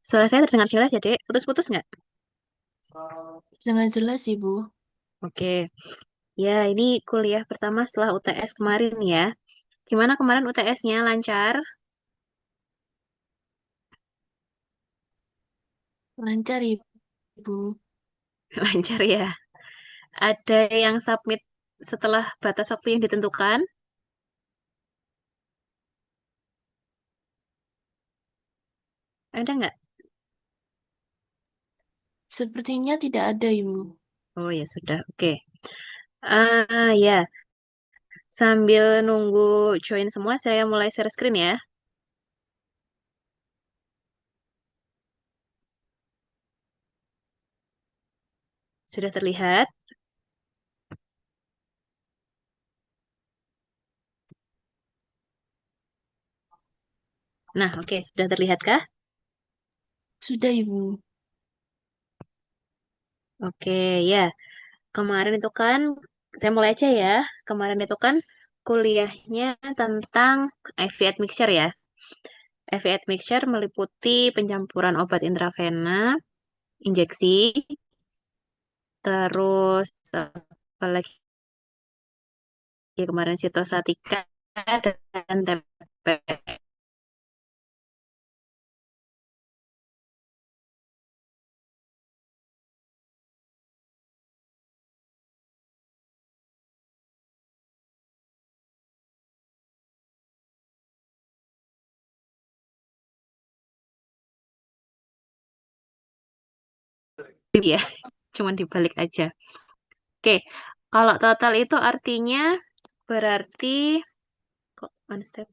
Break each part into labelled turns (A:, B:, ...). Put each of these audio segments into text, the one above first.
A: Suara saya terdengar jelas ya, Dek? Putus-putus nggak?
B: Sangat jelas, Ibu.
A: Oke. Ya, ini kuliah pertama setelah UTS kemarin ya. Gimana kemarin UTS-nya? Lancar?
B: Lancar, Ibu.
A: Lancar ya. Ada yang submit setelah batas waktu yang ditentukan? Ada nggak?
B: Sepertinya tidak ada, Ibu.
A: Oh ya sudah, oke. Ya. Sambil nunggu join semua, saya mulai share screen ya. Sudah terlihat? Nah, oke. Sudah terlihatkah?
B: Sudah, Ibu.
A: Oke, ya. Kemarin itu kan, saya mulai aja ya. Kemarin itu kan kuliahnya tentang IV admixture ya. IV admixture meliputi pencampuran obat intravena, injeksi, terus apa lagi kemarin sitostatika dan TPN. Ya, cuman dibalik aja. Oke, kalau total itu artinya berarti kok one step.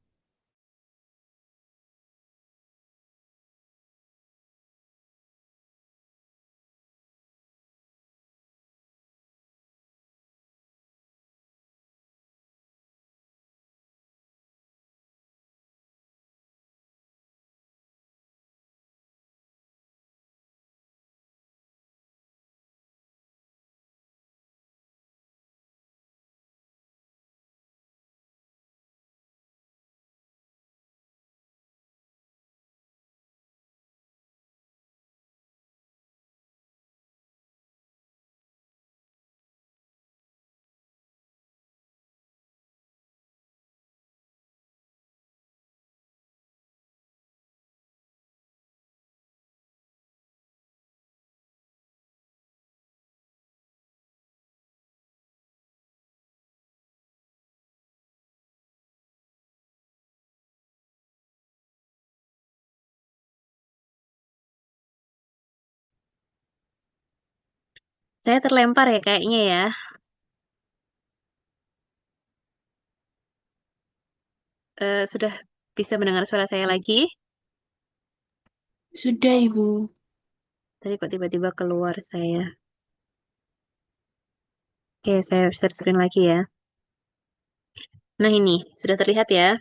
A: Saya terlempar ya kayaknya ya. Sudah bisa mendengar suara saya lagi.
B: Sudah, Ibu.
A: Tadi kok tiba-tiba keluar saya. Oke, saya share screen lagi ya. Nah ini, sudah terlihat ya.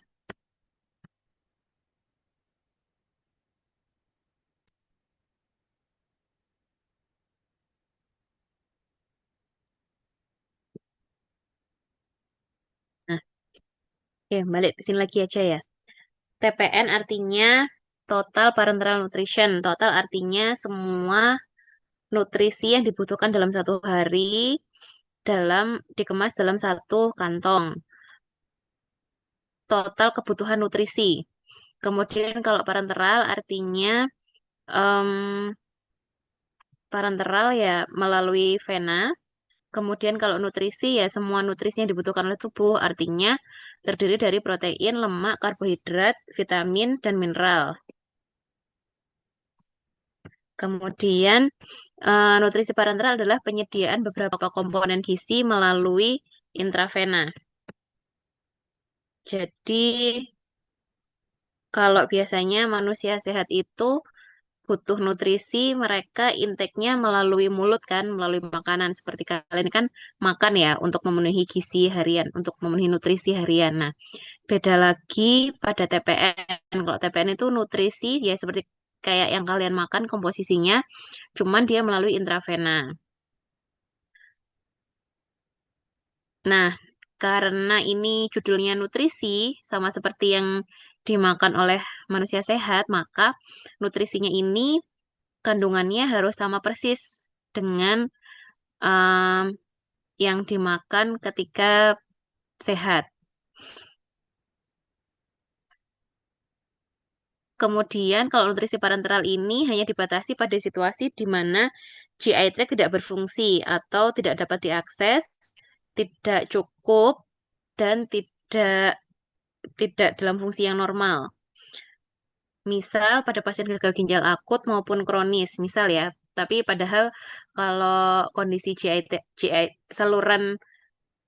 A: Nah, oke, balik ke sini lagi aja ya. TPN artinya Total Parenteral Nutrition. Total artinya semua nutrisi yang dibutuhkan dalam satu hari dikemas dalam satu kantong. Total kebutuhan nutrisi. Kemudian kalau parenteral artinya em, parenteral ya melalui vena. Kemudian kalau nutrisi ya semua nutrisi yang dibutuhkan oleh tubuh artinya terdiri dari protein, lemak, karbohidrat, vitamin, dan mineral. Kemudian nutrisi parenteral adalah penyediaan beberapa komponen gizi melalui intravena. Jadi kalau biasanya manusia sehat itu butuh nutrisi, mereka intake-nya melalui mulut kan, melalui makanan. Seperti kalian kan makan ya untuk memenuhi gizi harian, untuk memenuhi nutrisi harian. Nah, beda lagi pada TPN. Kalau TPN itu nutrisi ya seperti kayak yang kalian makan komposisinya, cuman dia melalui intravena. Nah, karena ini judulnya nutrisi, sama seperti yang dimakan oleh manusia sehat, maka nutrisinya ini kandungannya harus sama persis dengan em, yang dimakan ketika sehat. Kemudian kalau nutrisi parenteral ini hanya dibatasi pada situasi di mana GI tract tidak berfungsi atau tidak dapat diakses, tidak cukup, dan tidak dalam fungsi yang normal. Misal pada pasien gagal ginjal akut maupun kronis, misal ya. Tapi padahal kalau kondisi GI saluran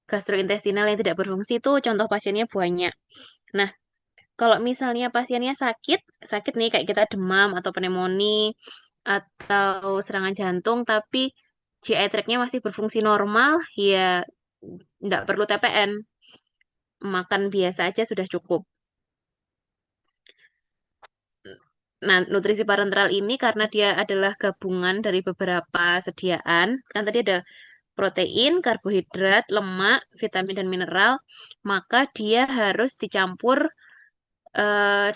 A: gastrointestinal yang tidak berfungsi itu contoh pasiennya banyak. Nah, kalau misalnya pasiennya sakit, sakit nih kayak kita demam atau pneumonia atau serangan jantung, tapi GI tract-nya masih berfungsi normal, ya nggak perlu TPN. Makan biasa aja sudah cukup. Nah, nutrisi parenteral ini karena dia adalah gabungan dari beberapa sediaan, kan tadi ada protein, karbohidrat, lemak, vitamin dan mineral, maka dia harus dicampur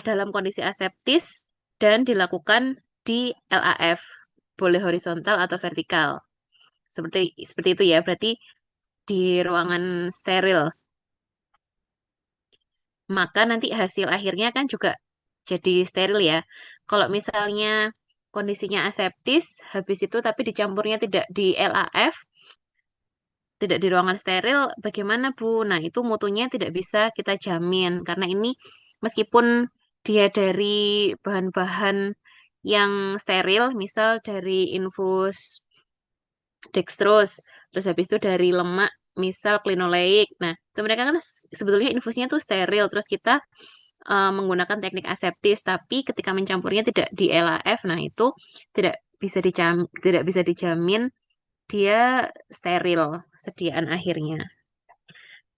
A: dalam kondisi aseptis dan dilakukan di LAF, boleh horizontal atau vertikal. Seperti seperti itu ya, berarti di ruangan steril. Maka nanti hasil akhirnya kan juga jadi steril ya. Kalau misalnya kondisinya aseptis, habis itu tapi dicampurnya tidak di LAF, tidak di ruangan steril, bagaimana Bu? Nah, itu mutunya tidak bisa kita jamin karena ini meskipun dia dari bahan-bahan yang steril, misal dari infus dextrose, terus habis itu dari lemak, misal linoleik. Nah, itu mereka kan sebetulnya infusnya tuh steril, terus kita menggunakan teknik aseptis, tapi ketika mencampurnya tidak di LAF, nah itu tidak tidak bisa dijamin dia steril sediaan akhirnya.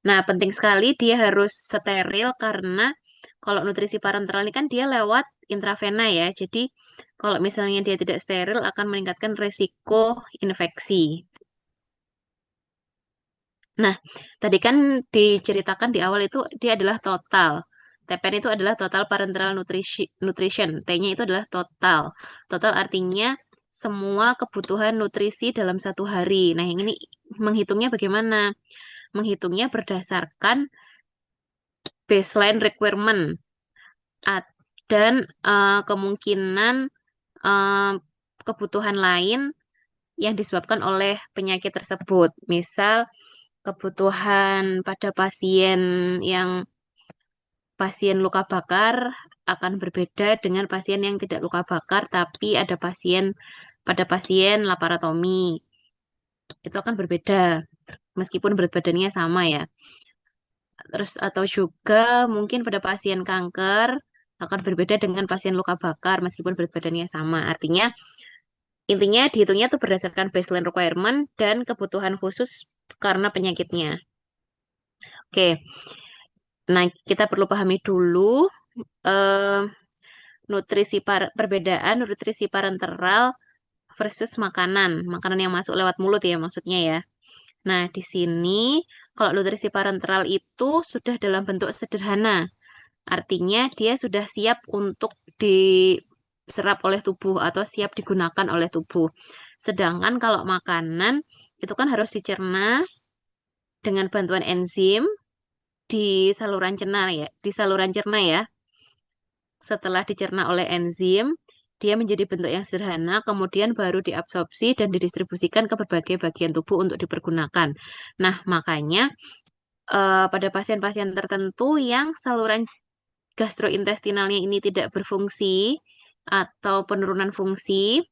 A: Nah, penting sekali dia harus steril karena kalau nutrisi parenteral ini kan dia lewat intravena ya. Jadi kalau misalnya dia tidak steril akan meningkatkan resiko infeksi. Nah, tadi kan diceritakan di awal itu dia adalah total. TPN itu adalah total parenteral nutrition. T-nya itu adalah total. Total artinya semua kebutuhan nutrisi dalam satu hari. Nah, yang ini menghitungnya bagaimana? Menghitungnya berdasarkan baseline requirement dan kemungkinan eh, kebutuhan lain yang disebabkan oleh penyakit tersebut. Misal kebutuhan pada yang pasien luka bakar akan berbeda dengan pasien yang tidak luka bakar, tapi ada pada pasien laparotomi. Itu akan berbeda meskipun berat badannya sama ya. Terus atau juga mungkin pada pasien kanker akan berbeda dengan pasien luka bakar meskipun berat badannya sama. Artinya intinya dihitungnya tuh berdasarkan baseline requirement dan kebutuhan khusus karena penyakitnya. Oke, nah kita perlu pahami dulu eh, perbedaan nutrisi parenteral versus makanan. Makanan yang masuk lewat mulut ya maksudnya ya. Nah, di sini kalau nutrisi parenteral itu sudah dalam bentuk sederhana. Artinya dia sudah siap untuk diserap oleh tubuh atau siap digunakan oleh tubuh. Sedangkan kalau makanan itu kan harus dicerna dengan bantuan enzim di di saluran cerna ya. Setelah dicerna oleh enzim, dia menjadi bentuk yang sederhana, kemudian baru diabsorpsi dan didistribusikan ke berbagai bagian tubuh untuk dipergunakan. Nah, makanya pada pasien-pasien tertentu yang saluran gastrointestinalnya ini tidak berfungsi atau penurunan fungsi,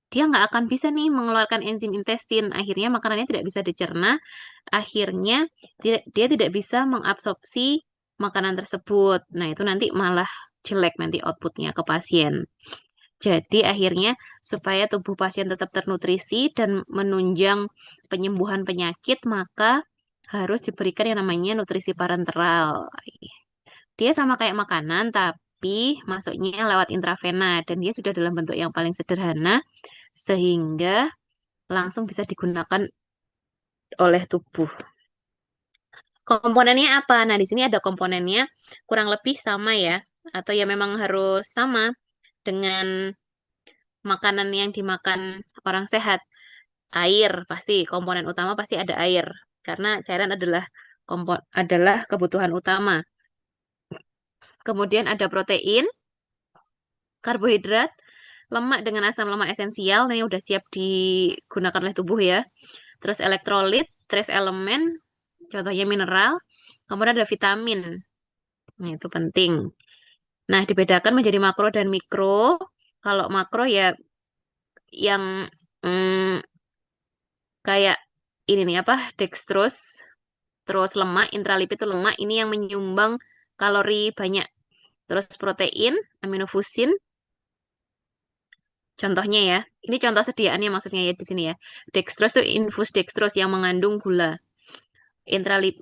A: dia nggak akan bisa nih mengeluarkan enzim intestin. Akhirnya makanannya tidak bisa dicerna, akhirnya dia tidak bisa mengabsorpsi makanan tersebut. Nah, itu nanti malah jelek nanti outputnya ke pasien. Jadi akhirnya supaya tubuh pasien tetap ternutrisi dan menunjang penyembuhan penyakit, maka harus diberikan yang namanya nutrisi parenteral. Dia sama kayak makanan, tapi masuknya lewat intravena dan dia sudah dalam bentuk yang paling sederhana sehingga langsung bisa digunakan oleh tubuh. Komponennya apa? Nah, di sini ada komponennya kurang lebih sama ya, atau ya memang harus sama dengan makanan yang dimakan orang sehat. Air pasti komponen utama pasti ada air karena cairan adalah kebutuhan utama. Kemudian ada protein, karbohidrat, lemak dengan asam lemak esensial. Nah, ini udah siap digunakan oleh tubuh ya. Terus elektrolit, trace elemen, contohnya mineral. Kemudian ada vitamin. Nah, itu penting. Nah, dibedakan menjadi makro dan mikro. Kalau makro ya yang mm, kayak ini nih apa dextrose, terus lemak, intralipid itu lemak, ini yang menyumbang kalori banyak. Terus protein, aminofusin, contohnya ya. Ini contoh sediaannya maksudnya ya di sini ya. Dextrose itu infus dextrose yang mengandung gula.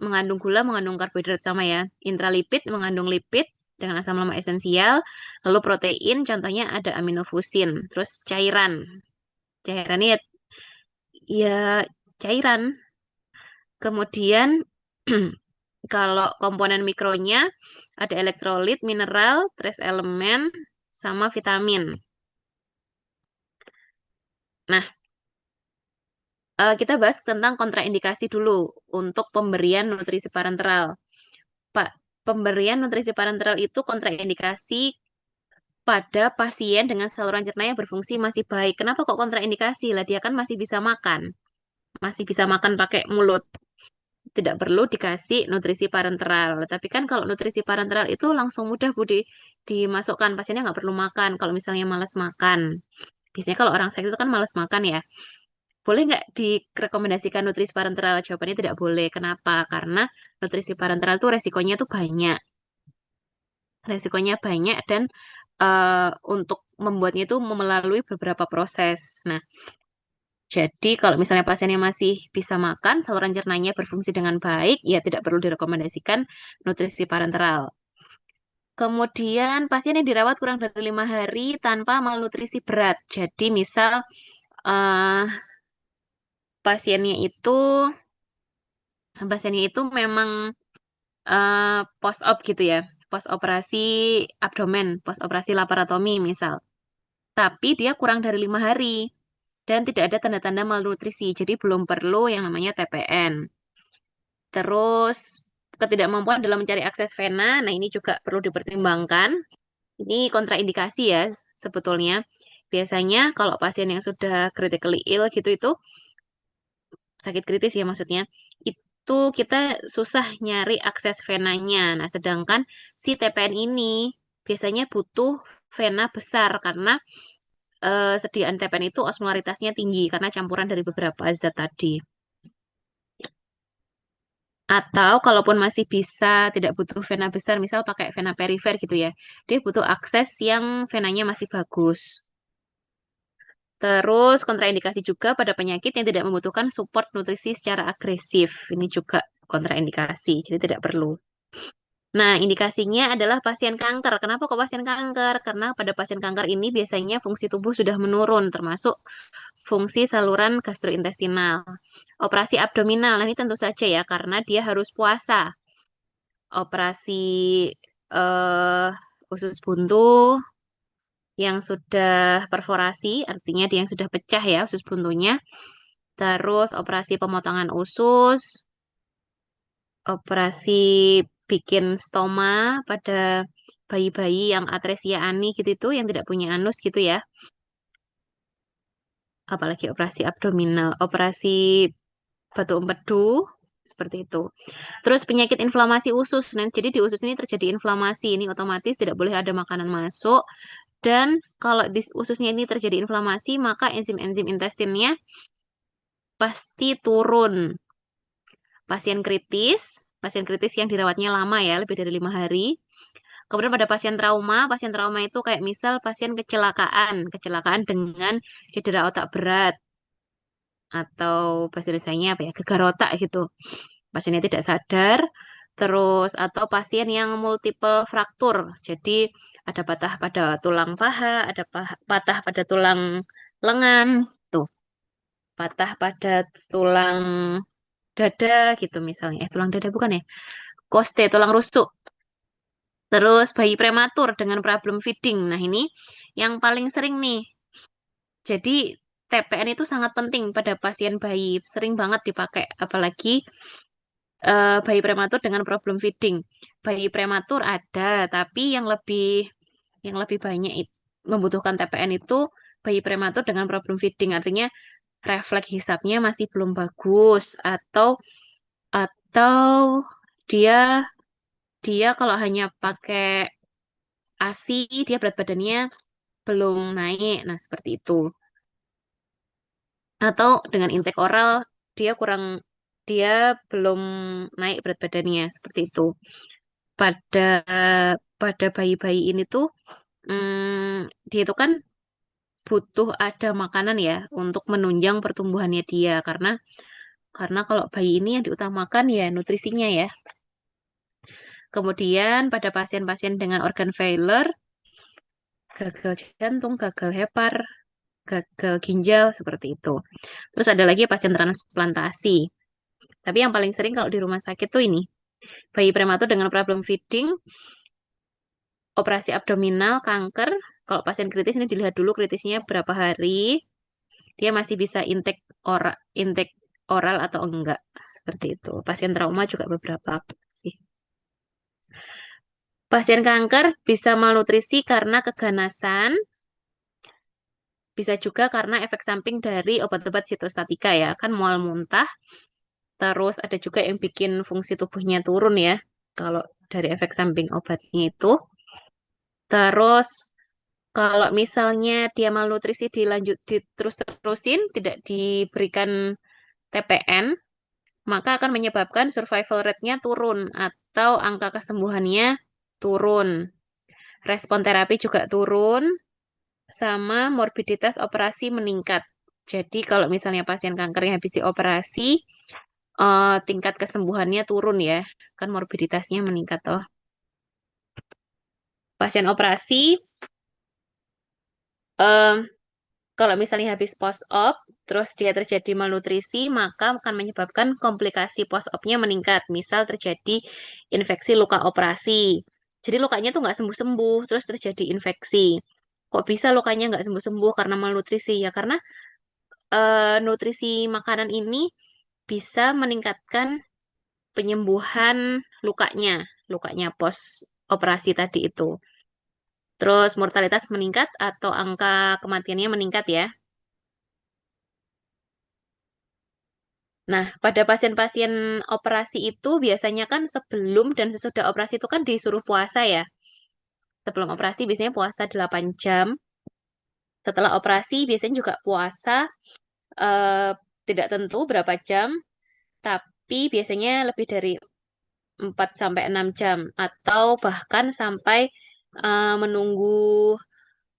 A: Mengandung gula, mengandung karbohidrat sama ya. Intralipid mengandung lipid dengan asam lemak esensial. Lalu protein, contohnya ada aminofusin. Terus cairan. Cairan ini ya cairan. Kemudian kalau komponen mikronya ada elektrolit, mineral, trace elemen, sama vitamin. Nah, kita bahas tentang kontraindikasi dulu untuk pemberian nutrisi parenteral. Pak, pemberian nutrisi parenteral itu kontraindikasi pada pasien dengan saluran cerna yang berfungsi masih baik. Kenapa kok kontraindikasi? Lah dia kan masih bisa makan. Masih bisa makan pakai mulut. Tidak perlu dikasih nutrisi parenteral. Tapi kan kalau nutrisi parenteral itu langsung mudah dimasukkan. Pasiennya nggak perlu makan. Kalau misalnya malas makan. Biasanya kalau orang sakit itu kan malas makan ya. Boleh nggak direkomendasikan nutrisi parenteral? Jawabannya tidak boleh. Kenapa? Karena nutrisi parenteral itu resikonya tuh banyak. Resikonya banyak dan untuk membuatnya itu melalui beberapa proses. Nah, jadi kalau misalnya pasiennya masih bisa makan, saluran cernanya berfungsi dengan baik, ya tidak perlu direkomendasikan nutrisi parenteral. Kemudian pasien yang dirawat kurang dari 5 hari tanpa malnutrisi berat. Jadi misal eh, pasiennya itu pasiennya itu memang post op gitu ya, post operasi abdomen, post operasi laparotomi misal. Tapi dia kurang dari 5 hari dan tidak ada tanda-tanda malnutrisi, jadi belum perlu yang namanya TPN. Terus ketidakmampuan dalam mencari akses vena, nah ini juga perlu dipertimbangkan. Ini kontraindikasi ya sebetulnya. Biasanya kalau pasien yang sudah critically ill gitu itu sakit kritis ya maksudnya, itu kita susah nyari akses venanya. Nah, sedangkan si TPN ini biasanya butuh vena besar karena sediaan TPN itu osmolaritasnya tinggi karena campuran dari beberapa zat tadi. Atau kalaupun masih bisa tidak butuh vena besar, misal pakai vena perifer gitu ya. Dia butuh akses yang venanya masih bagus. Terus kontraindikasi juga pada penyakit yang tidak membutuhkan support nutrisi secara agresif. Ini juga kontraindikasi, jadi tidak perlu. Nah, indikasinya adalah pasien kanker. Kenapa kok pasien kanker? Karena pada pasien kanker ini biasanya fungsi tubuh sudah menurun, termasuk fungsi saluran gastrointestinal. Operasi abdominal, nah ini tentu saja ya, karena dia harus puasa. Operasi eh, usus buntu yang sudah perforasi, artinya dia yang sudah pecah ya usus buntunya. Terus operasi pemotongan usus, operasi bikin stoma pada bayi-bayi yang atresia ani gitu itu, yang tidak punya anus gitu ya. Apalagi operasi abdominal, operasi batu empedu, seperti itu. Terus penyakit inflamasi usus. Nah, jadi di usus ini terjadi inflamasi. Ini otomatis tidak boleh ada makanan masuk. Dan kalau di ususnya ini terjadi inflamasi, maka enzim-enzim intestinnya pasti turun. Pasien kritis yang dirawatnya lama ya, lebih dari 5 hari. Kemudian pada pasien trauma itu kayak misal pasien kecelakaan dengan cedera otak berat atau bahasa Indonesianya apa ya, gegar otak gitu. Pasiennya tidak sadar, terus atau pasien yang multiple fraktur. Jadi ada patah pada tulang paha, ada patah pada tulang lengan, tuh, patah pada tulang dada gitu misalnya. Tulang dada bukan ya? Koste, tulang rusuk. Terus bayi prematur dengan problem feeding. Nah, ini yang paling sering nih. Jadi TPN itu sangat penting pada pasien bayi. Sering banget dipakai, apalagi bayi prematur dengan problem feeding. Bayi prematur ada, tapi yang lebih banyak membutuhkan TPN itu bayi prematur dengan problem feeding. Artinya refleks hisapnya masih belum bagus atau dia dia kalau hanya pakai ASI dia berat badannya belum naik. Nah, seperti itu. Atau dengan intake oral dia belum naik berat badannya seperti itu. Pada pada bayi-bayi ini tuh dia itu kan butuh ada makanan ya untuk menunjang pertumbuhannya dia karena kalau bayi ini yang diutamakan ya nutrisinya ya. Kemudian pada pasien-pasien dengan organ failure, gagal jantung, gagal hepar, gagal ginjal seperti itu. Terus ada lagi pasien transplantasi. Tapi yang paling sering kalau di rumah sakit tuh ini, bayi prematur dengan problem feeding, operasi abdominal, kanker. Kalau pasien kritis ini dilihat dulu kritisnya berapa hari, dia masih bisa intake oral atau enggak. Seperti itu. Pasien trauma juga beberapa sih. Pasien kanker bisa malnutrisi karena keganasan, bisa juga karena efek samping dari obat-obat sitostatika ya, kan mual muntah, terus ada juga yang bikin fungsi tubuhnya turun ya, kalau dari efek samping obatnya itu. Terus kalau misalnya dia malnutrisi diterus-terusin, tidak diberikan TPN, maka akan menyebabkan survival rate-nya turun atau angka kesembuhannya turun. Respon terapi juga turun, sama morbiditas operasi meningkat. Jadi kalau misalnya pasien kanker yang habis dioperasi, tingkat kesembuhannya turun ya, kan morbiditasnya meningkat toh. Pasien operasi, em, kalau misalnya habis post-op, terus dia terjadi malnutrisi, maka akan menyebabkan komplikasi post-opnya meningkat. Misal terjadi infeksi luka operasi. Jadi lukanya tuh nggak sembuh-sembuh, terus terjadi infeksi. Kok bisa lukanya nggak sembuh-sembuh karena malnutrisi? Ya karena nutrisi makanan ini bisa meningkatkan penyembuhan lukanya, lukanya pos operasi tadi itu. Terus mortalitas meningkat atau angka kematiannya meningkat ya. Nah, pada pasien-pasien operasi itu biasanya kan sebelum dan sesudah operasi itu kan disuruh puasa ya. Sebelum operasi biasanya puasa 8 jam. Setelah operasi biasanya juga puasa eh, tidak tentu berapa jam, tapi biasanya lebih dari 4 sampai 6 jam atau bahkan sampai menunggu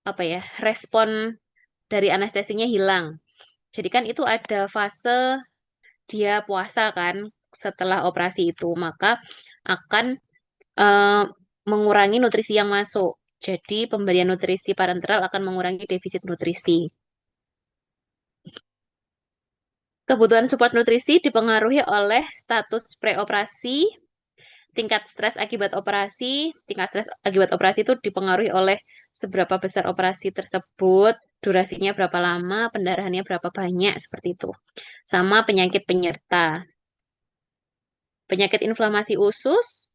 A: apa ya, respon dari anestesinya hilang. Jadi kan itu ada fase dia puasa kan setelah operasi itu, maka akan eh, mengurangi nutrisi yang masuk. Jadi pemberian nutrisi parenteral akan mengurangi defisit nutrisi. Kebutuhan support nutrisi dipengaruhi oleh status preoperasi, tingkat stres akibat operasi itu dipengaruhi oleh seberapa besar operasi tersebut, durasinya berapa lama, pendarahannya berapa banyak, seperti itu. Sama penyakit penyerta. Penyakit inflamasi usus,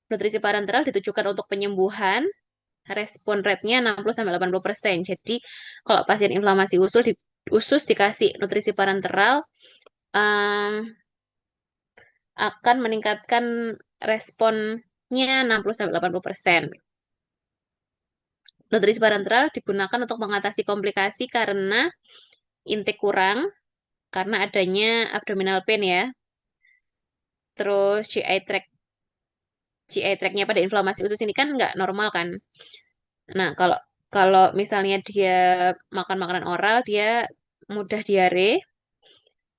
A: nutrisi parenteral ditujukan untuk penyembuhan, respon rate-nya 60-80%. Jadi, kalau pasien inflamasi usus dikasih nutrisi parenteral, em, akan meningkatkan responnya 60-80%. Nutrisi parenteral digunakan untuk mengatasi komplikasi karena intake kurang, karena adanya abdominal pain ya. Terus GI tract-nya pada inflamasi usus ini kan nggak normal kan. Nah, kalau kalau misalnya dia makan makanan oral, dia mudah diare,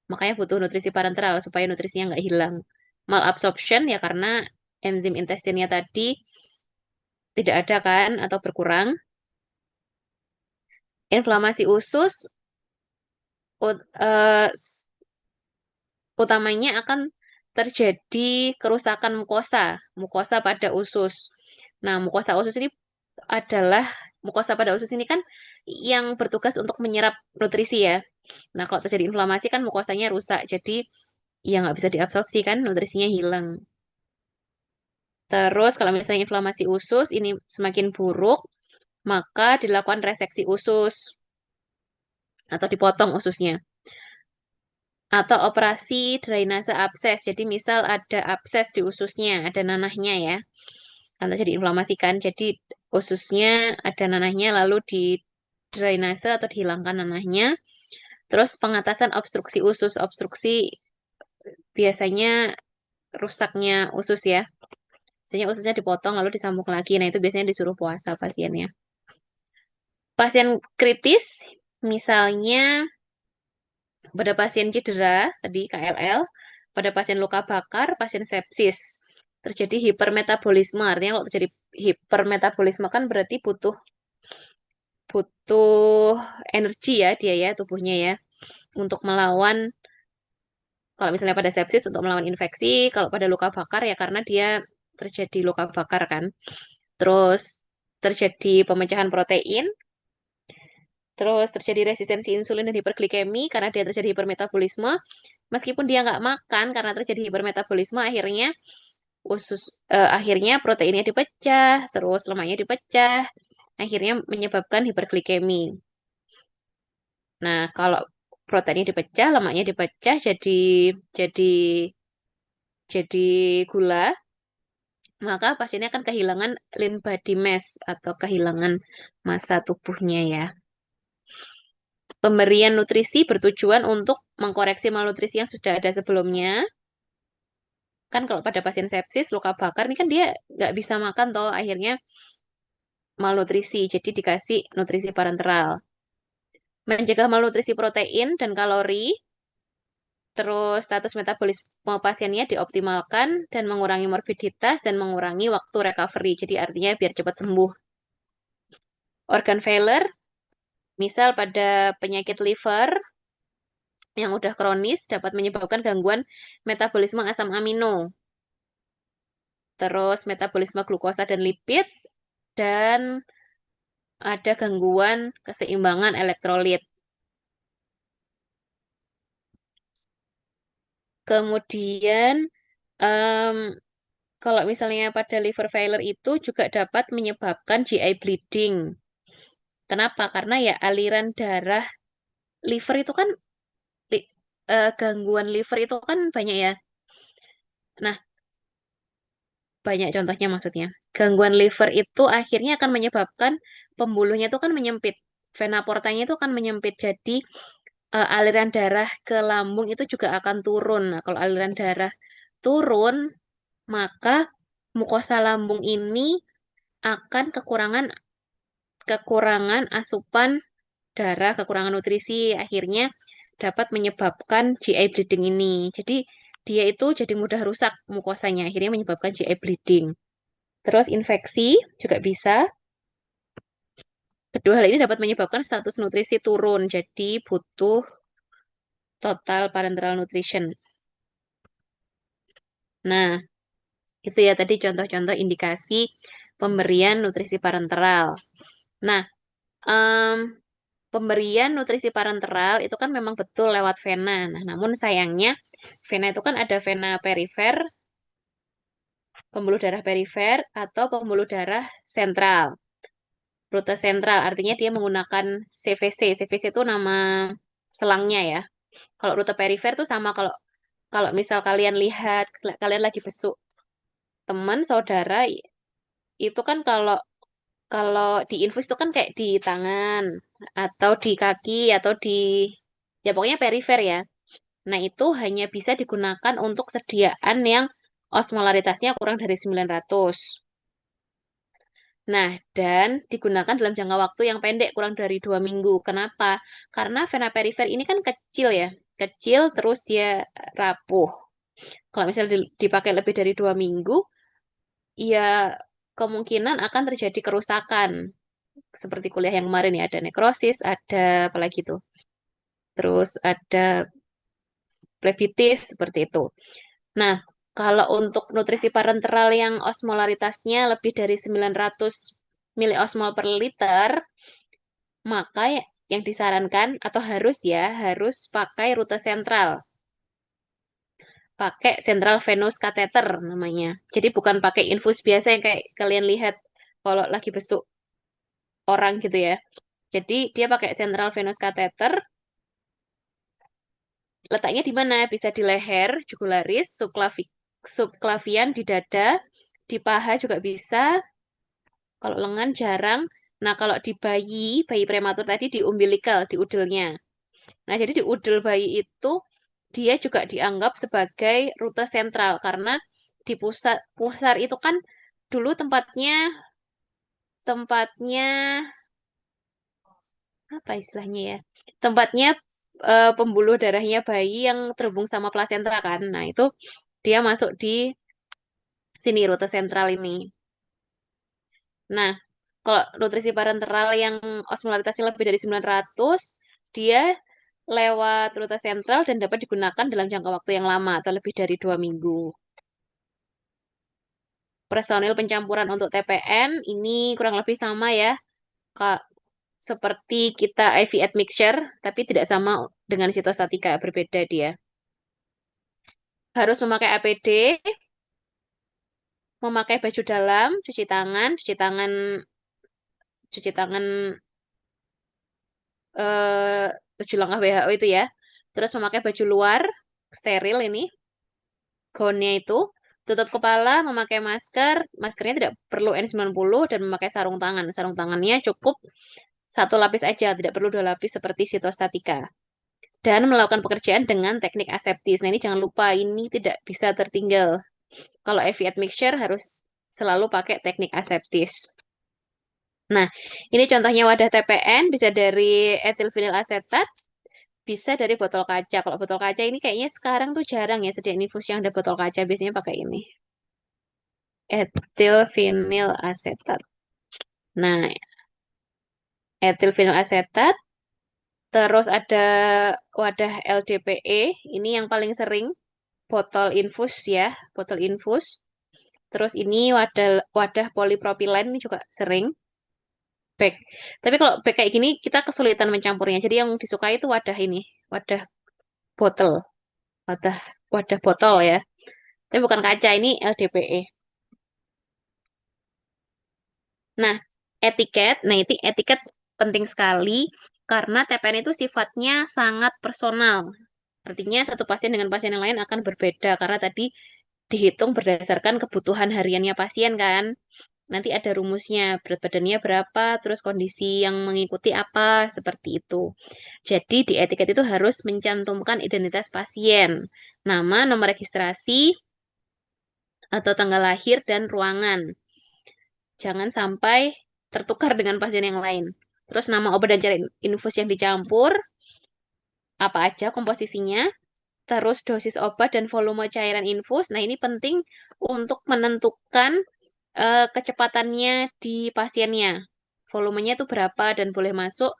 A: makanya butuh nutrisi parenteral supaya nutrisinya nggak hilang. Malabsorption ya karena enzim intestinnya tadi tidak ada kan atau berkurang. Inflamasi usus utamanya akan terjadi kerusakan mukosa pada usus. Nah, mukosa usus ini adalah mukosa pada usus ini kan yang bertugas untuk menyerap nutrisi ya. Nah, kalau terjadi inflamasi kan mukosanya rusak, jadi ya nggak bisa diabsorpsi kan, nutrisinya hilang. Terus kalau misalnya inflamasi usus ini semakin buruk, maka dilakukan reseksi usus atau dipotong ususnya. Atau operasi drainase abses. Jadi misal ada abses di ususnya, ada nanahnya ya. Kan terjadi inflamasi kan, jadi ususnya ada nanahnya lalu di drainase atau dihilangkan nanahnya. Terus pengatasan obstruksi usus. Obstruksi biasanya rusaknya usus ya. Biasanya ususnya dipotong lalu disambung lagi. Nah, itu biasanya disuruh puasa pasiennya. Pasien kritis, misalnya pada pasien cedera, tadi KLL, pada pasien luka bakar, pasien sepsis, terjadi hipermetabolisme. Artinya kalau terjadi hipermetabolisme kan berarti butuh butuh energi ya dia ya tubuhnya ya untuk melawan kalau misalnya pada sepsis untuk melawan infeksi, kalau pada luka bakar ya karena dia terjadi luka bakar kan. Terus terjadi pemecahan protein, terus terjadi resistensi insulin dan hiperglikemi karena dia terjadi hipermetabolisme. Meskipun dia nggak makan karena terjadi hipermetabolisme, akhirnya proteinnya dipecah, terus lemaknya dipecah, akhirnya menyebabkan hiperglikemi. Nah, kalau proteinnya dipecah, lemaknya dipecah jadi jadi gula, maka pasiennya akan kehilangan lean body mass atau kehilangan massa tubuhnya ya. Pemberian nutrisi bertujuan untuk mengkoreksi malnutrisi yang sudah ada sebelumnya. Kan kalau pada pasien sepsis, luka bakar, ini kan dia nggak bisa makan toh, akhirnya malnutrisi, jadi dikasih nutrisi parenteral. Mencegah malnutrisi protein dan kalori, terus status metabolisme pasiennya dioptimalkan dan mengurangi morbiditas dan mengurangi waktu recovery. Jadi artinya biar cepat sembuh. Organ failure, misal pada penyakit liver yang udah kronis dapat menyebabkan gangguan metabolisme asam amino, terus metabolisme glukosa dan lipid, dan ada gangguan keseimbangan elektrolit. Kemudian, em, kalau misalnya pada liver failure itu juga dapat menyebabkan GI bleeding. Kenapa? Karena ya aliran darah liver itu kan, gangguan liver itu kan banyak ya. Nah, banyak contohnya maksudnya. Gangguan liver itu akhirnya akan menyebabkan pembuluhnya itu kan menyempit. Vena portanya itu akan menyempit. Jadi aliran darah ke lambung itu juga akan turun. Nah, kalau aliran darah turun, maka mukosa lambung ini akan kekurangan kekurangan asupan darah, kekurangan nutrisi, akhirnya dapat menyebabkan GI bleeding ini. Jadi dia itu jadi mudah rusak mukosanya, akhirnya menyebabkan GI bleeding. Terus infeksi juga bisa. Kedua hal ini dapat menyebabkan status nutrisi turun, jadi butuh total parenteral nutrition. Nah, itu ya tadi contoh-contoh indikasi pemberian nutrisi parenteral. Nah, em, pemberian nutrisi parenteral itu kan memang betul lewat vena. Nah, namun sayangnya vena itu kan ada vena perifer, pembuluh darah perifer, atau pembuluh darah sentral. Rute sentral artinya dia menggunakan CVC. CVC itu nama selangnya ya. Kalau rute perifer tuh sama kalau kalau misal kalian lihat kalian lagi besuk teman saudara itu kan kalau kalau di infus itu kan kayak di tangan atau di kaki atau di ya pokoknya perifer ya. Nah, itu hanya bisa digunakan untuk sediaan yang osmolaritasnya kurang dari 900. Nah, dan digunakan dalam jangka waktu yang pendek, kurang dari 2 minggu. Kenapa? Karena vena perifer ini kan kecil ya. Kecil, terus dia rapuh. Kalau misalnya dipakai lebih dari 2 minggu, ya kemungkinan akan terjadi kerusakan. Seperti kuliah yang kemarin ya, ada nekrosis, ada apa lagi tuh. Terus ada Phlebitis seperti itu. Nah, kalau untuk nutrisi parenteral yang osmolaritasnya lebih dari 900 miliosmol per liter, maka yang disarankan atau harus pakai rute sentral. Pakai central venous catheter namanya. Jadi bukan pakai infus biasa yang kayak kalian lihat kalau lagi besuk orang gitu ya. Jadi dia pakai central venous catheter. Letaknya di mana? Bisa di leher, jugularis, subclavian di dada, di paha juga bisa. Kalau lengan jarang. Nah, kalau di bayi prematur tadi di umbilical, di udelnya. Nah, jadi di udel bayi itu dia juga dianggap sebagai rute sentral karena di pusar itu kan dulu tempatnya tempatnya apa istilahnya ya? Tempatnya pembuluh darahnya bayi yang terhubung sama plasenta kan. Nah, itu dia masuk di sini rute sentral ini. Nah, kalau nutrisi parenteral yang osmolaritasnya lebih dari 900, dia lewat rute sentral dan dapat digunakan dalam jangka waktu yang lama atau lebih dari 2 minggu. Personil pencampuran untuk TPN ini kurang lebih sama ya, Kak. Seperti kita IV admixture, tapi tidak sama dengan sitostatika, berbeda dia. Harus memakai APD, memakai baju dalam, cuci tangan 7 langkah WHO itu ya. Terus memakai baju luar, steril ini, gaunnya itu. Tutup kepala, memakai masker. Maskernya tidak perlu N90 dan memakai sarung tangan. Sarung tangannya cukup 1 lapis aja, tidak perlu 2 lapis seperti sitostatika. Dan melakukan pekerjaan dengan teknik aseptis. Nah ini jangan lupa, ini tidak bisa tertinggal. Kalau IV admixture harus selalu pakai teknik aseptis. Nah, ini contohnya wadah TPN, bisa dari etil vinil asetat, bisa dari botol kaca. Kalau botol kaca ini kayaknya sekarang tuh jarang ya sediain infus yang ada botol kaca. Biasanya pakai ini. Etil vinil asetat. Nah, etil vinil asetat. Terus ada wadah LDPE. Ini yang paling sering. Botol infus ya. Botol infus. Terus ini wadah polipropilen ini juga sering. Bag. Tapi kalau bag kayak gini kita kesulitan mencampurnya. Jadi yang disukai itu wadah ini. Wadah botol. Wadah wadah botol ya. Tapi bukan kaca, ini LDPE. Nah, etiket. Nah, itu etiket penting sekali karena TPN itu sifatnya sangat personal. Artinya satu pasien dengan pasien yang lain akan berbeda karena tadi dihitung berdasarkan kebutuhan hariannya pasien kan. Nanti ada rumusnya, berat badannya berapa, terus kondisi yang mengikuti apa, seperti itu. Jadi di etiket itu harus mencantumkan identitas pasien, nama, nomor registrasi, atau tanggal lahir dan ruangan. Jangan sampai tertukar dengan pasien yang lain. Terus nama obat dan cara infus yang dicampur, apa aja komposisinya, terus dosis obat dan volume cairan infus. Nah, ini penting untuk menentukan kecepatannya di pasiennya. Volumenya itu berapa dan boleh masuk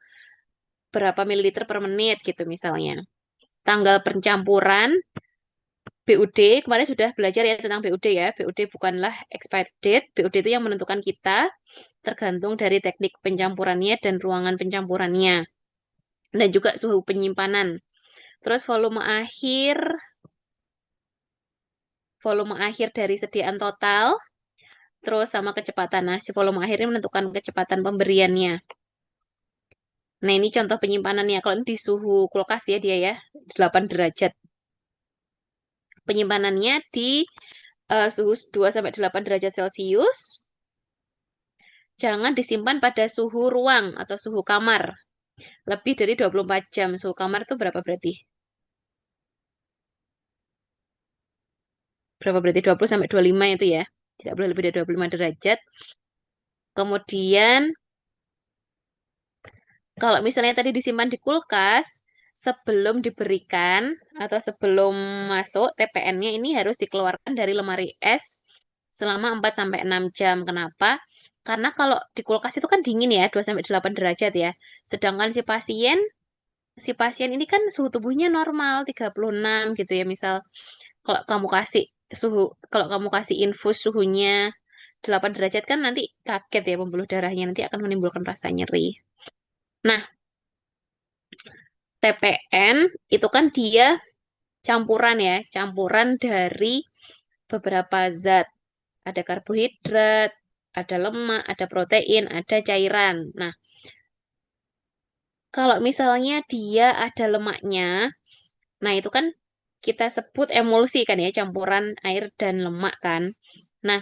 A: berapa mililiter per menit gitu misalnya. Tanggal pencampuran, BUD, kemarin sudah belajar ya tentang BUD ya. BUD bukanlah expired date. BUD itu yang menentukan kita tergantung dari teknik pencampurannya dan ruangan pencampurannya. Dan juga suhu penyimpanan. Terus volume akhir dari sediaan total, terus sama kecepatan. Nah, si volume akhir ini menentukan kecepatan pemberiannya. Nah, ini contoh penyimpanannya. Kalau ini di suhu kulkas ya dia ya, 8 derajat. Penyimpanannya di suhu 2 sampai 8 derajat Celcius. Jangan disimpan pada suhu ruang atau suhu kamar. Lebih dari 24 jam. Suhu kamar itu berapa berarti? Berapa berarti? 20 sampai 25 itu ya. Tidak boleh lebih dari 25 derajat. Kemudian, kalau misalnya tadi disimpan di kulkas, sebelum diberikan atau sebelum masuk TPN-nya ini harus dikeluarkan dari lemari es selama 4 sampai 6 jam. Kenapa? Karena kalau di kulkas itu kan dingin ya, 2 sampai 8 derajat ya. Sedangkan si pasien si pasien ini kan suhu tubuhnya normal 36 gitu ya. Misal kalau kamu kasih kalau kamu kasih infus suhunya 8 derajat kan nanti kaget ya pembuluh darahnya nanti akan menimbulkan rasa nyeri. Nah, TPN itu kan dia campuran ya, campuran dari beberapa zat. Ada karbohidrat, ada lemak, ada protein, ada cairan. Nah, kalau misalnya dia ada lemaknya, nah itu kan kita sebut emulsi kan ya, campuran air dan lemak kan. Nah,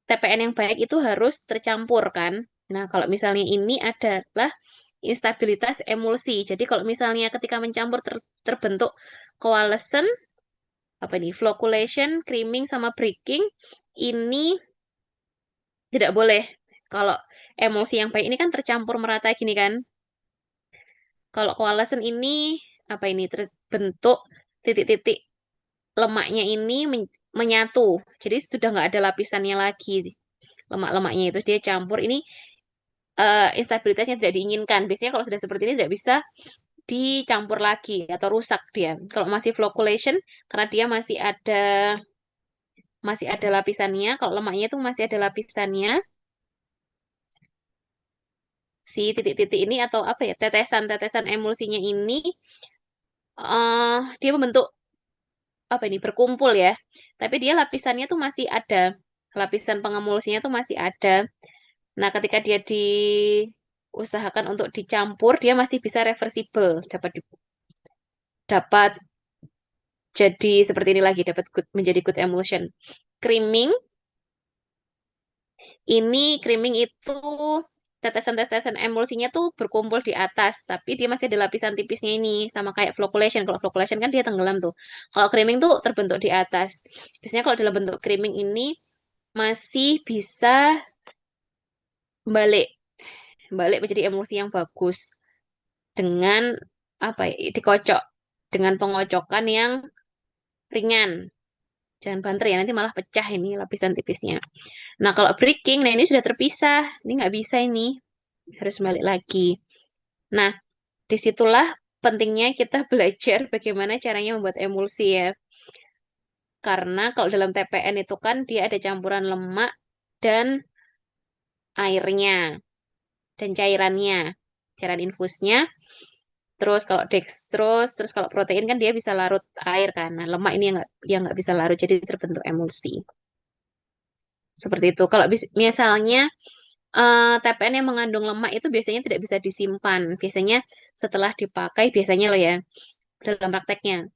A: TPN yang baik itu harus tercampur kan. Nah, kalau misalnya ini adalah instabilitas emulsi. Jadi kalau misalnya ketika mencampur terbentuk coalescent, apa ini, flocculation, creaming sama breaking, ini tidak boleh. Kalau emulsi yang baik ini kan tercampur merata gini kan. Kalau coalescent ini apa ini terbentuk titik-titik lemaknya ini menyatu. Jadi sudah nggak ada lapisannya lagi. Lemak-lemaknya itu dia campur. Ini instabilitasnya tidak diinginkan. Biasanya kalau sudah seperti ini tidak bisa dicampur lagi atau rusak dia. Kalau masih flocculation karena dia masih ada lapisannya. Kalau lemaknya itu masih ada lapisannya, si titik-titik ini atau apa ya tetesan-tetesan emulsinya ini dia membentuk apa ini berkumpul ya. Tapi dia lapisannya tuh masih ada. Lapisan pengemulsinya tuh masih ada. Nah, ketika dia diusahakan untuk dicampur, dia masih bisa reversible, dapat jadi seperti ini lagi, dapat menjadi good emulsion. Creaming, creaming itu tetesan-tetesan emulsinya tuh berkumpul di atas, tapi dia masih ada lapisan tipisnya ini, sama kayak flocculation. Kalau flocculation kan dia tenggelam tuh. Kalau creaming tuh terbentuk di atas. Biasanya kalau dalam bentuk creaming ini masih bisa balik, balik menjadi emulsi yang bagus dengan apa ya, dikocok dengan pengocokan yang ringan. Jangan banter ya, nanti malah pecah ini lapisan tipisnya. Nah, kalau breaking, nah ini sudah terpisah. Ini nggak bisa ini. Harus balik lagi. Nah, disitulah pentingnya kita belajar bagaimana caranya membuat emulsi ya. Karena kalau dalam TPN itu kan dia ada campuran lemak dan airnya dan cairannya. Cairan infusnya. Terus kalau dextrose, terus kalau protein kan dia bisa larut air kan. Nah, lemak ini yang nggak bisa larut, jadi terbentuk emulsi. Seperti itu. Kalau misalnya TPN yang mengandung lemak itu biasanya tidak bisa disimpan. Biasanya setelah dipakai, biasanya loh ya, dalam prakteknya,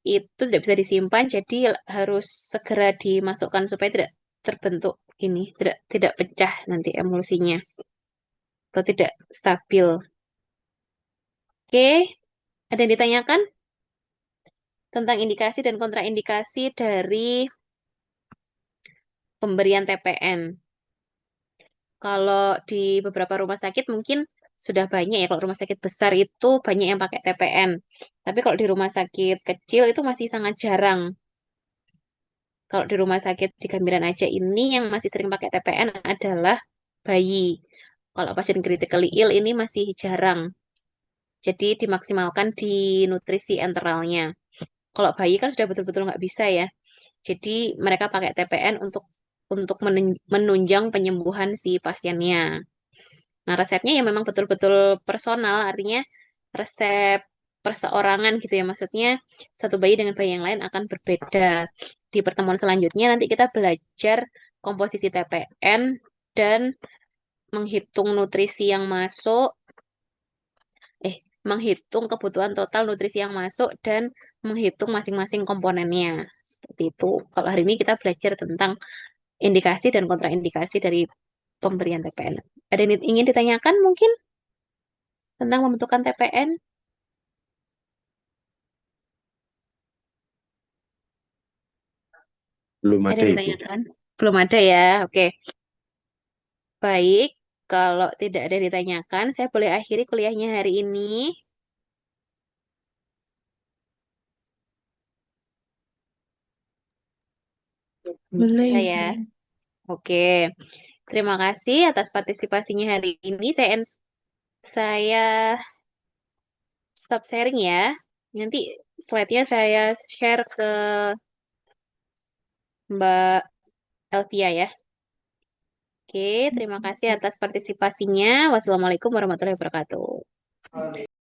A: itu tidak bisa disimpan, jadi harus segera dimasukkan supaya tidak terbentuk ini, tidak tidak pecah nanti emulsinya, atau tidak stabil. Oke, ada yang ditanyakan tentang indikasi dan kontraindikasi dari pemberian TPN? Kalau di beberapa rumah sakit mungkin sudah banyak ya. Kalau rumah sakit besar itu banyak yang pakai TPN. Tapi kalau di rumah sakit kecil itu masih sangat jarang. Kalau di rumah sakit di Gambiran aja ini yang masih sering pakai TPN adalah bayi. Kalau pasien critically ill ini masih jarang. Jadi dimaksimalkan di nutrisi enteralnya. Kalau bayi kan sudah betul-betul nggak bisa ya. Jadi mereka pakai TPN untuk menunjang penyembuhan si pasiennya. Nah, resepnya ya memang betul-betul personal, artinya resep perseorangan gitu ya. Maksudnya satu bayi dengan bayi yang lain akan berbeda. Di pertemuan selanjutnya nanti kita belajar komposisi TPN dan menghitung nutrisi yang masuk, menghitung kebutuhan total nutrisi yang masuk dan menghitung masing-masing komponennya. Seperti itu. Kalau hari ini kita belajar tentang indikasi dan kontraindikasi dari pemberian TPN. Ada yang ingin ditanyakan mungkin tentang pembentukan TPN?
C: Belum
A: Ada
C: ada,
A: yang
C: Ibu.
A: ditanyakan? Belum ada ya. Oke, baik. Kalau tidak ada yang ditanyakan, saya boleh akhiri kuliahnya hari ini.
B: Boleh,
A: Bisa ya.
B: Ibu.
A: Oke. Terima kasih atas partisipasinya hari ini. Saya stop sharing ya. Nanti slide-nya saya share ke Mbak Elvia ya. Oke, terima kasih atas partisipasinya. Wassalamualaikum warahmatullahi wabarakatuh.